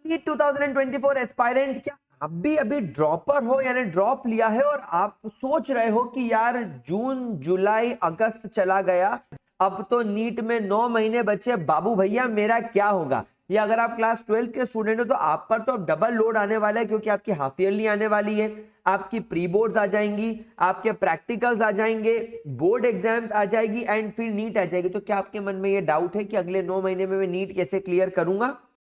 NEET 2024 aspirant, क्या आप भी अभी ड्रॉपर हो यानी ड्रॉप लिया है और आप सोच रहे हो कि यार जून जुलाई अगस्त चला गया, अब तो नीट में 9 महीने बचे, बाबू भैया मेरा क्या होगा। या अगर आप क्लास 12 के स्टूडेंट हो तो आप पर तो डबल लोड आने वाला है, क्योंकि आपकी हाफ ईयरली आने वाली है, आपकी प्री बोर्ड्स आ जाएंगी, आपके प्रैक्टिकल्स आ जाएंगे, बोर्ड एग्जाम्स आ जाएगी एंड फिर नीट आ जाएगी। तो क्या आपके मन में ये डाउट है कि अगले 9 महीने में मैं नीट कैसे क्लियर करूंगा?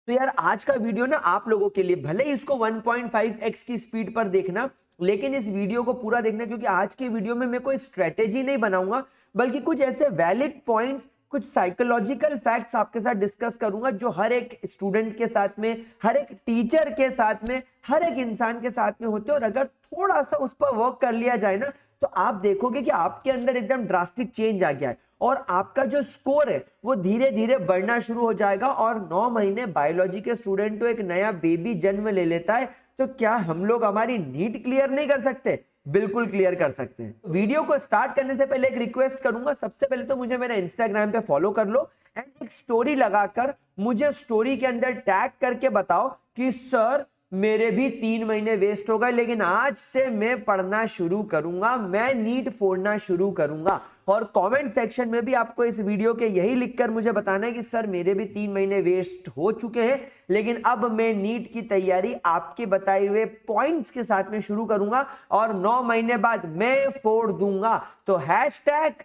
तो यार आज का वीडियो ना आप लोगों के लिए, भले ही इसको 1.5x की स्पीड पर देखना, लेकिन इस वीडियो को पूरा देखना, क्योंकि आज के वीडियो में मैं कोई स्ट्रेटेजी नहीं बनाऊंगा, बल्कि कुछ ऐसे वैलिड पॉइंट्स, कुछ साइकोलॉजिकल फैक्ट्स आपके साथ डिस्कस करूंगा जो हर एक स्टूडेंट के साथ में, हर एक टीचर के साथ में, हर एक इंसान के साथ में होते हैं। और अगर थोड़ा सा उस पर वर्क कर लिया जाए ना, तो आप देखोगे कि आपके अंदर एकदम ड्रास्टिक चेंज आ गया है और आपका जो स्कोर है वो धीरे धीरे बढ़ना शुरू हो जाएगा। और 9 महीने बायोलॉजी के स्टूडेंट तो एक नया बेबी जन्म ले लेता है, तो क्या हम लोग हमारी नीट क्लियर नहीं कर सकते? बिल्कुल क्लियर कर सकते हैं। वीडियो को स्टार्ट करने से पहले एक रिक्वेस्ट करूंगा, सबसे पहले तो मुझे मेरे इंस्टाग्राम पे फॉलो कर लो एंड एक स्टोरी लगाकर मुझे स्टोरी के अंदर टैग करके बताओ कि सर मेरे भी 3 महीने वेस्ट हो गए, लेकिन आज से मैं पढ़ना शुरू करूंगा, मैं नीट फोड़ना शुरू करूंगा। और कमेंट सेक्शन में भी आपको इस वीडियो के यही लिखकर मुझे बताना है कि सर मेरे भी 3 महीने वेस्ट हो चुके हैं, लेकिन अब मैं नीट की तैयारी आपके बताए हुए पॉइंट्स के साथ में शुरू करूंगा और 9 महीने बाद मैं फोड़ दूंगा। तो हैशटैग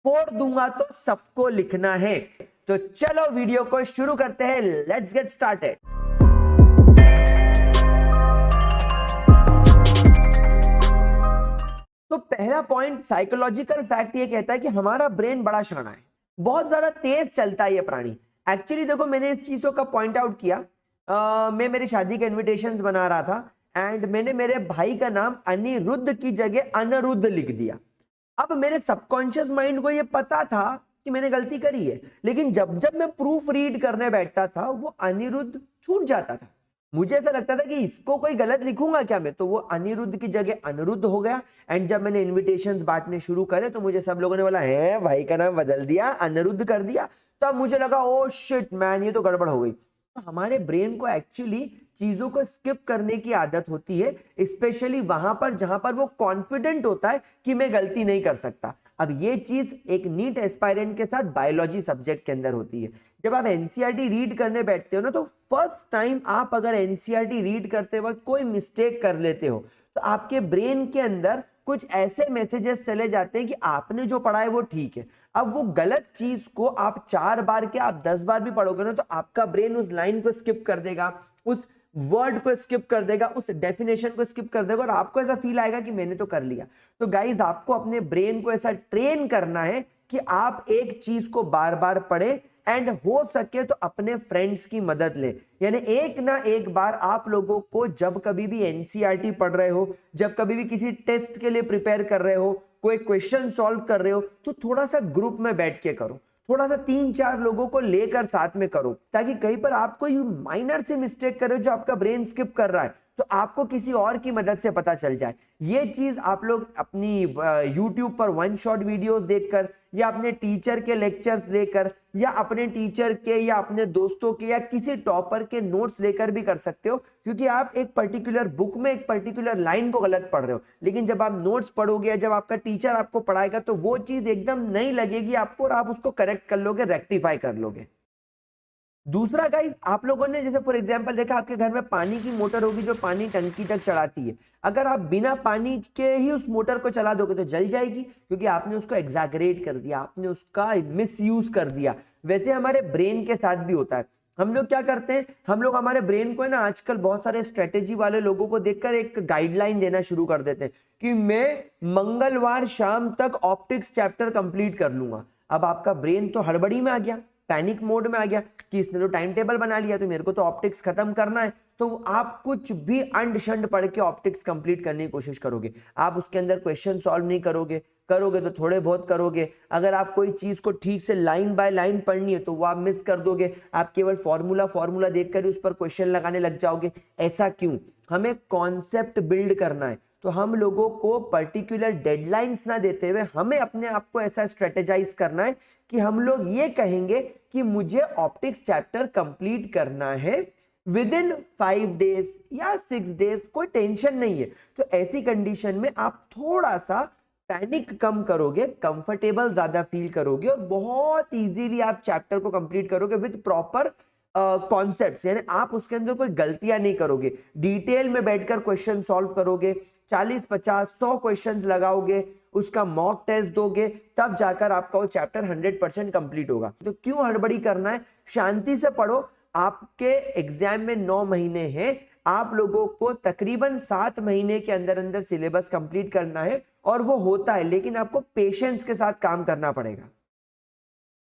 फोड़ दूंगा तो सबको लिखना है। तो चलो वीडियो को शुरू करते हैं, लेट्स गेट स्टार्टेड। तो पहला पॉइंट, साइकोलॉजिकल फैक्ट ये कहता है कि हमारा ब्रेन बड़ा शाना है, बहुत ज्यादा तेज चलता है ये प्राणी। एक्चुअली देखो, मैंने इस चीजों का पॉइंट आउट किया, मैं मेरी शादी के इनविटेशंस बना रहा था एंड मैंने मेरे भाई का नाम अनिरुद्ध की जगह अनरुद्ध लिख दिया। अब मेरे सबकॉन्शियस माइंड को ये पता था कि मैंने गलती करी है, लेकिन जब जब मैं प्रूफ रीड करने बैठता था वो अनिरुद्ध छूट जाता था। मुझे ऐसा लगता था कि इसको कोई गलत लिखूंगा क्या मैं, तो वो अनिरुद्ध की जगह अनुरुद्ध हो गया। एंड जब मैंने इनविटेशंस बांटने शुरू करे तो मुझे सब लोगों ने बोला है भाई का नाम बदल दिया, अनिरुद्ध कर दिया। तो अब मुझे लगा ओ शिट मैन, ये तो गड़बड़ हो गई। तो हमारे ब्रेन को एक्चुअली चीजों को स्किप करने की आदत होती है, स्पेशली वहां पर जहां पर वो कॉन्फिडेंट होता है कि मैं गलती नहीं कर सकता। अब ये चीज एक नीट एस्पायरेंट के साथ बायोलॉजी सब्जेक्ट के अंदर होती है। जब आप एनसीईआरटी रीड करने बैठते हो ना, तो फर्स्ट टाइम आप अगर एनसीईआरटी रीड करते वक्त कोई मिस्टेक कर लेते हो तो आपके ब्रेन के अंदर कुछ ऐसे मैसेजेस चले जाते हैं कि आपने जो पढ़ा है वो ठीक है। अब वो गलत चीज को आप 4 बार के आप 10 बार भी पढ़ोगे ना, तो आपका ब्रेन उस लाइन को स्किप कर देगा, उस वर्ड को स्किप कर देगा, उस डेफिनेशन को स्किप कर देगा और आपको ऐसा फील आएगा कि मैंने तो कर लिया। तो गाइज, आपको अपने ब्रेन को ऐसा ट्रेन करना है कि आप एक चीज को बार बार पढ़े एंड हो सके तो अपने फ्रेंड्स की मदद ले। यानी एक ना एक बार आप लोगों को जब कभी भी एनसीईआरटी पढ़ रहे हो, जब कभी भी किसी टेस्ट के लिए प्रिपेयर कर रहे हो, कोई क्वेश्चन सॉल्व कर रहे हो, तो थोड़ा सा ग्रुप में बैठ के करो, थोड़ा सा 3-4 लोगों को लेकर साथ में करो, ताकि कहीं पर आप कोई माइनर से मिस्टेक करे जो आपका ब्रेन स्किप कर रहा है तो आपको किसी और की मदद से पता चल जाए। ये चीज आप लोग अपनी YouTube पर 1 शॉट वीडियोस देखकर या अपने टीचर के लेक्चर्स लेकर या अपने टीचर के या अपने दोस्तों के या किसी टॉपर के नोट्स लेकर भी कर सकते हो, क्योंकि आप एक पर्टिकुलर बुक में एक पर्टिकुलर लाइन को गलत पढ़ रहे हो, लेकिन जब आप नोट्स पढ़ोगे या जब आपका टीचर आपको पढ़ाएगा तो वो चीज एकदम नहीं लगेगी आपको और आप उसको करेक्ट कर लोगे, रेक्टिफाई कर लोगे। दूसरा गाइस, आप लोगों ने जैसे फॉर एग्जांपल देखा, आपके घर में पानी की मोटर होगी जो पानी टंकी तक चढ़ाती है। अगर आप बिना पानी के ही उस मोटर को चला दोगे तो जल जाएगी, क्योंकि आपने उसको एग्जैगरेट कर दिया, आपने उसका मिसयूज कर दिया। वैसे हमारे ब्रेन के साथ भी होता है। हम लोग क्या करते हैं, हम लोग हमारे ब्रेन को है ना, आजकल बहुत सारे स्ट्रेटेजी वाले लोगों को देखकर एक गाइडलाइन देना शुरू कर देते हैं कि मैं मंगलवार शाम तक ऑप्टिक्स चैप्टर कंप्लीट कर लूंगा। अब आपका ब्रेन तो हड़बड़ी में आ गया, पैनिक मोड में आ गया कि इसने तो टाइम टेबल बना लिया तो मेरे को तो ऑप्टिक्स खत्म करना है। तो आप कुछ भी अंड शंड पढ़ के ऑप्टिक्स कंप्लीट करने की कोशिश करोगे, आप उसके अंदर क्वेश्चन सॉल्व नहीं करोगे, करोगे तो थोड़े बहुत करोगे। अगर आप कोई चीज को ठीक से लाइन बाय लाइन पढ़नी है तो वो आप मिस कर दोगे, आप केवल फॉर्मूला देखकर उस पर क्वेश्चन लगाने लग जाओगे। ऐसा क्यों? हमें कॉन्सेप्ट बिल्ड करना है, तो हम लोगों को पर्टिकुलर डेडलाइंस ना देते हुए हमें अपने आप को ऐसा स्ट्रेटेजाइज करना है कि हम लोग ये कहेंगे कि मुझे ऑप्टिक्स चैप्टर कंप्लीट करना है विद इन 5 डेज या 6 डेज, कोई टेंशन नहीं है। तो ऐसी कंडीशन में आप थोड़ा सा पैनिक कम करोगे, कंफर्टेबल ज्यादा फील करोगे और बहुत इजीली आप चैप्टर को कंप्लीट करोगे विद प्रॉपर कॉन्सेप्ट्स, यानी आप उसके अंदर कोई गलतियां नहीं करोगे, डिटेल में बैठकर क्वेश्चन सॉल्व करोगे, 40 50 100 क्वेश्चंस लगाओगे, उसका मॉक टेस्ट दोगे, तब जाकर आपका वो चैप्टर 100% कंप्लीट होगा। तो क्यों हड़बड़ी करना है, शांति से पढ़ो। आपके एग्जाम में 9 महीने हैं, आप लोगों को तकरीबन 7 महीने के अंदर अंदर सिलेबस कंप्लीट करना है और वो होता है, लेकिन आपको पेशेंस के साथ काम करना पड़ेगा।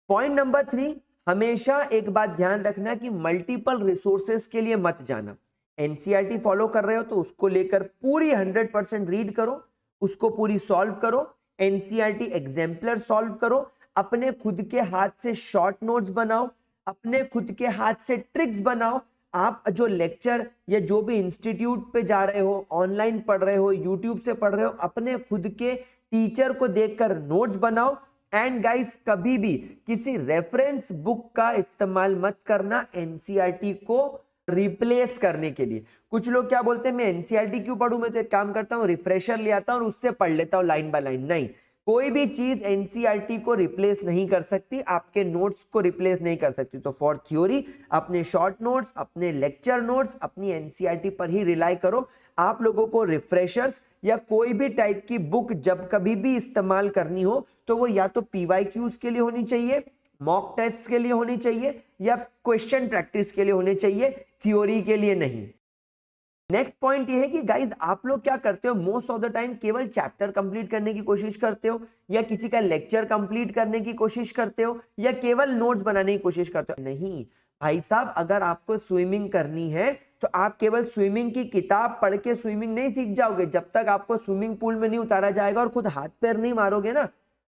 पॉइंट नंबर 3, हमेशा एक बात ध्यान रखना कि मल्टीपल रिसोर्सेस के लिए मत जाना। एनसीईआरटी फॉलो कर रहे हो तो उसको लेकर पूरी 100% रीड करो, उसको पूरी सॉल्व करो, एनसीईआरटी एग्जाम्पलर सॉल्व करो, अपने खुद के हाथ से शॉर्ट नोट्स बनाओ, अपने खुद के हाथ से ट्रिक्स बनाओ। आप जो लेक्चर या जो भी इंस्टीट्यूट पे जा रहे हो, ऑनलाइन पढ़ रहे हो, यूट्यूब से पढ़ रहे हो, अपने खुद के टीचर को देखकर नोट्स बनाओ। एंड गाइस, कभी भी किसी रेफरेंस बुक का इस्तेमाल मत करना एनसीईआरटी को रिप्लेस करने के लिए। कुछ लोग क्या बोलते हैं, मैं एनसीईआरटी क्यों पढ़ूं, मैं तो एक काम करता हूं, रिफ्रेशर ले आता हूं और उससे पढ़ लेता हूं लाइन बाय लाइन। नहीं, कोई भी चीज एनसीईआरटी को रिप्लेस नहीं कर सकती, आपके नोट्स को रिप्लेस नहीं कर सकती। तो फॉर थ्योरी अपने शॉर्ट नोट्स, अपने लेक्चर नोट्स, अपनी एनसीईआरटी पर ही रिलाई करो। आप लोगों को रिफ्रेशर्स या कोई भी टाइप की बुक जब कभी भी इस्तेमाल करनी हो तो वो या तो पीवाईक्यूज के लिए होनी चाहिए, मॉक टेस्ट के लिए होनी चाहिए, या क्वेश्चन प्रैक्टिस के लिए होने चाहिए, थ्योरी के लिए नहीं। नेक्स्ट पॉइंट ये है कि गाइज आप लोग क्या करते हो, मोस्ट ऑफ द टाइम केवल चैप्टर कंप्लीट करने की कोशिश करते हो, या किसी का लेक्चर कंप्लीट करने की कोशिश करते हो, या केवल नोट्स बनाने की कोशिश करते हो। नहीं भाई साहब, अगर आपको स्विमिंग करनी है तो आप केवल स्विमिंग की किताब पढ़ के स्विमिंग नहीं सीख जाओगे। जब तक आपको स्विमिंग पूल में नहीं उतारा जाएगा और खुद हाथ पैर नहीं मारोगे ना,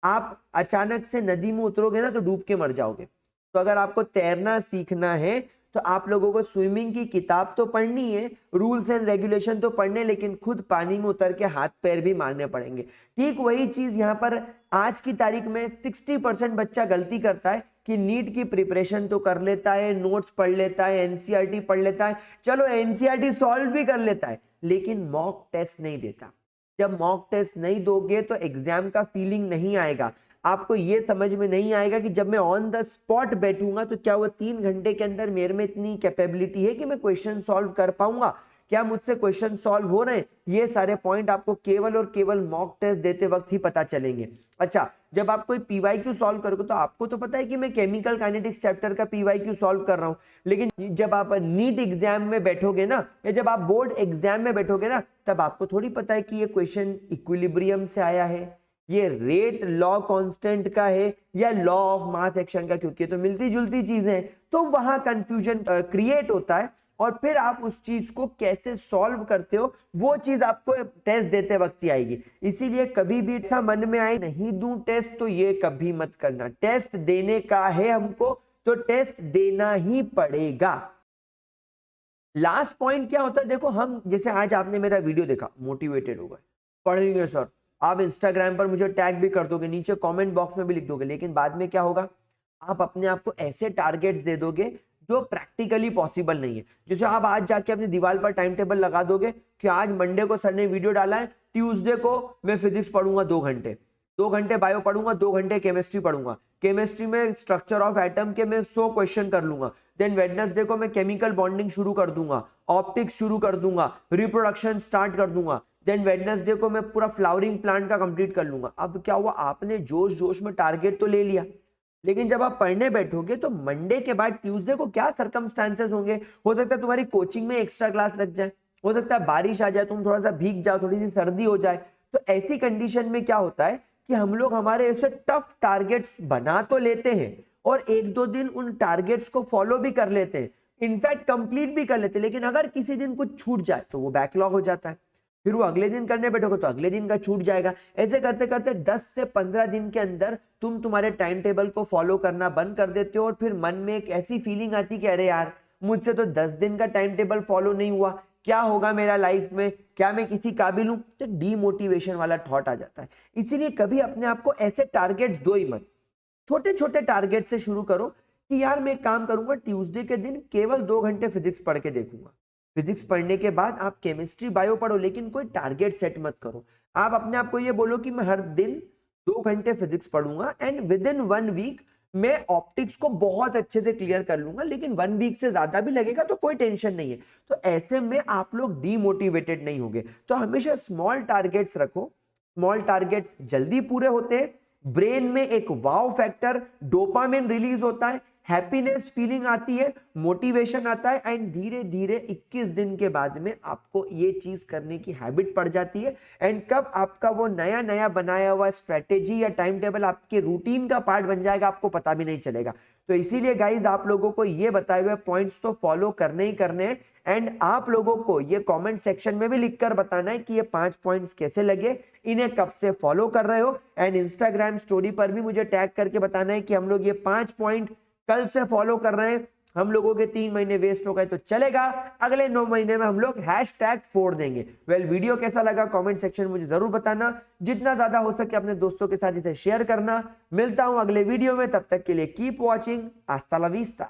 आप अचानक से नदी में उतरोगे ना तो डूब के मर जाओगे। तो अगर आपको तैरना सीखना है तो आप लोगों को स्विमिंग की किताब तो पढ़नी है, रूल्स एंड रेगुलेशन तो पढ़ने, लेकिन खुद पानी में उतर के हाथ पैर भी मारने पड़ेंगे। ठीक वही चीज यहाँ पर आज की तारीख में 60% बच्चा गलती करता है कि नीट की प्रिपरेशन तो कर लेता है, नोट्स पढ़ लेता है, एनसीईआरटी पढ़ लेता है, चलो एनसीईआरटी सॉल्व भी कर लेता है, लेकिन मॉक टेस्ट नहीं देता। जब मॉक टेस्ट नहीं दोगे तो एग्जाम का फीलिंग नहीं आएगा। आपको ये समझ में नहीं आएगा कि जब मैं ऑन द स्पॉट बैठूंगा तो क्या वो 3 घंटे के अंदर मेरे में इतनी कैपेबिलिटी है कि मैं क्वेश्चन सॉल्व कर पाऊंगा, क्या मुझसे क्वेश्चन सॉल्व हो रहे हैं। ये सारे पॉइंट आपको केवल और केवल मॉक टेस्ट देते वक्त ही पता चलेंगे। अच्छा, जब आप कोई पीवाईक्यू सॉल्व करोगे तो आपको तो पता है कि मैं केमिकल काइनेटिक्स चैप्टर का पीवाईक्यू सॉल्व कर रहा हूं, लेकिन जब आप नीट एग्जाम में बैठोगे ना, या जब आप बोर्ड एग्जाम में बैठोगे ना, तब आपको थोड़ी पता है कि ये क्वेश्चन इक्विलिब्रियम से आया है, ये रेट लॉ कांस्टेंट का है, या लॉ ऑफ मास एक्शन का, क्योंकि तो मिलती जुलती चीजें हैं। तो वहां कंफ्यूजन क्रिएट होता है और फिर आप उस चीज को कैसे सॉल्व करते हो वो चीज आपको टेस्ट देते वक्त ही आएगी। इसीलिए कभी भी ऐसा मन में आए नहीं दूं टेस्ट, तो ये कभी मत करना। टेस्ट देने का है हमको तो टेस्ट देना ही पड़ेगा। लास्ट पॉइंट क्या होता है, देखो हम जैसे आज आपने मेरा वीडियो देखा, मोटिवेटेड हो गए, पढ़ेंगे सर, आप इंस्टाग्राम पर मुझे टैग भी कर दोगे, नीचे कमेंट बॉक्स में भी लिख दोगे, लेकिन बाद में क्या होगा, आप अपने आप को ऐसे टारगेट्स दे दोगे जो प्रैक्टिकली पॉसिबल नहीं है। जैसे आप आज जाके अपनी दीवार पर टाइम टेबल लगा दोगे कि आज मंडे को सर ने वीडियो डाला है, ट्यूसडे को मैं फिजिक्स पढ़ूंगा 2 घंटे, 2 घंटे बायो पढ़ूंगा, 2 घंटे केमिस्ट्री पढ़ूंगा, केमिस्ट्री में स्ट्रक्चर ऑफ एटम के मैं 100 क्वेश्चन कर लूंगा, देन वेडनेसडे को मैं केमिकल बॉन्डिंग शुरू कर दूंगा, ऑप्टिक्स शुरू कर दूंगा, रिप्रोडक्शन स्टार्ट कर दूंगा, देन वेडनेसडे को मैं पूरा फ्लावरिंग प्लांट का कंप्लीट कर लूंगा। अब क्या हुआ, आपने जोश जोश में टारगेट तो ले लिया, लेकिन जब आप पढ़ने बैठोगे तो मंडे के बाद ट्यूसडे को क्या सर्कमस्टांसेस होंगे, हो सकता है तुम्हारी कोचिंग में एक्स्ट्रा क्लास लग जाए, हो सकता है बारिश आ जाए, तुम थोड़ा सा भीग जाओ, थोड़ी सी सर्दी हो जाए। तो ऐसी कंडीशन में क्या होता है कि हम लोग हमारे ऐसे टफ टारगेट्स बना तो लेते हैं और 1-2 दिन उन टारगेट्स को फॉलो भी कर लेते हैं, इनफैक्ट कंप्लीट भी कर लेते हैं, लेकिन अगर किसी दिन कुछ छूट जाए तो वो बैकलॉग हो जाता है, फिर वो अगले दिन करने बैठोगे तो अगले दिन का छूट जाएगा। ऐसे करते करते 10 से 15 दिन के अंदर तुम तुम्हारे टाइम टेबल को फॉलो करना बंद कर देते हो और फिर मन में एक ऐसी फीलिंग आती कि अरे यार मुझसे तो 10 दिन का टाइम टेबल फॉलो नहीं हुआ, क्या होगा मेरा लाइफ में, क्या मैं किसी काबिल हूं, तो डीमोटिवेशन वाला थॉट आ जाता है। इसीलिए कभी अपने आप को ऐसे टारगेट्स दो ही मत, छोटे छोटे टारगेट से शुरू करो कि यार मैं एक काम करूंगा, ट्यूसडे के दिन केवल 2 घंटे फिजिक्स पढ़ के देखूंगा। फिजिक्स पढ़ने के बाद आप केमिस्ट्री बायो पढ़ो, लेकिन कोई टारगेट सेट मत करो। आप अपने आप को ये बोलो कि मैं हर दिन 2 घंटे फिजिक्स पढ़ूंगा एंड विद इन 1 वीक मैं ऑप्टिक्स को बहुत अच्छे से क्लियर कर लूंगा, लेकिन 1 वीक से ज्यादा भी लगेगा तो कोई टेंशन नहीं है। तो ऐसे में आप लोग डीमोटिवेटेड नहीं होगे। तो हमेशा स्मॉल टारगेट्स रखो, स्मॉल टारगेट्स जल्दी पूरे होते हैं, ब्रेन में एक वाव फैक्टर डोपामिन रिलीज होता है, हैप्पीनेस फीलिंग आती है, मोटिवेशन आता है एंड धीरे धीरे 21 दिन के बाद में आपको ये चीज करने की हैबिट पड़ जाती है। एंड कब आपका वो नया नया बनाया हुआ स्ट्रेटेजी या टाइम टेबल आपके रूटीन का पार्ट बन जाएगा, आपको पता भी नहीं चलेगा। तो इसीलिए गाइज आप लोगों को ये बताए हुए पॉइंट्स तो फॉलो करने ही करने हैं। एंड आप लोगों को ये कमेंट सेक्शन में भी लिखकर बताना है कि ये 5 पॉइंट्स कैसे लगे, इन्हें कब से फॉलो कर रहे हो। एंड इंस्टाग्राम स्टोरी पर भी मुझे टैग करके बताना है कि हम लोग ये 5 पॉइंट कल से फॉलो कर रहे हैं। हम लोगों के 3 महीने वेस्ट हो गए तो चलेगा, अगले 9 महीने में हम लोग हैशटैग फोड़ देंगे। वीडियो कैसा लगा कमेंट सेक्शन में मुझे जरूर बताना, जितना ज्यादा हो सके अपने दोस्तों के साथ इसे शेयर करना। मिलता हूं अगले वीडियो में, तब तक के लिए कीप वॉचिंग, हasta la vista।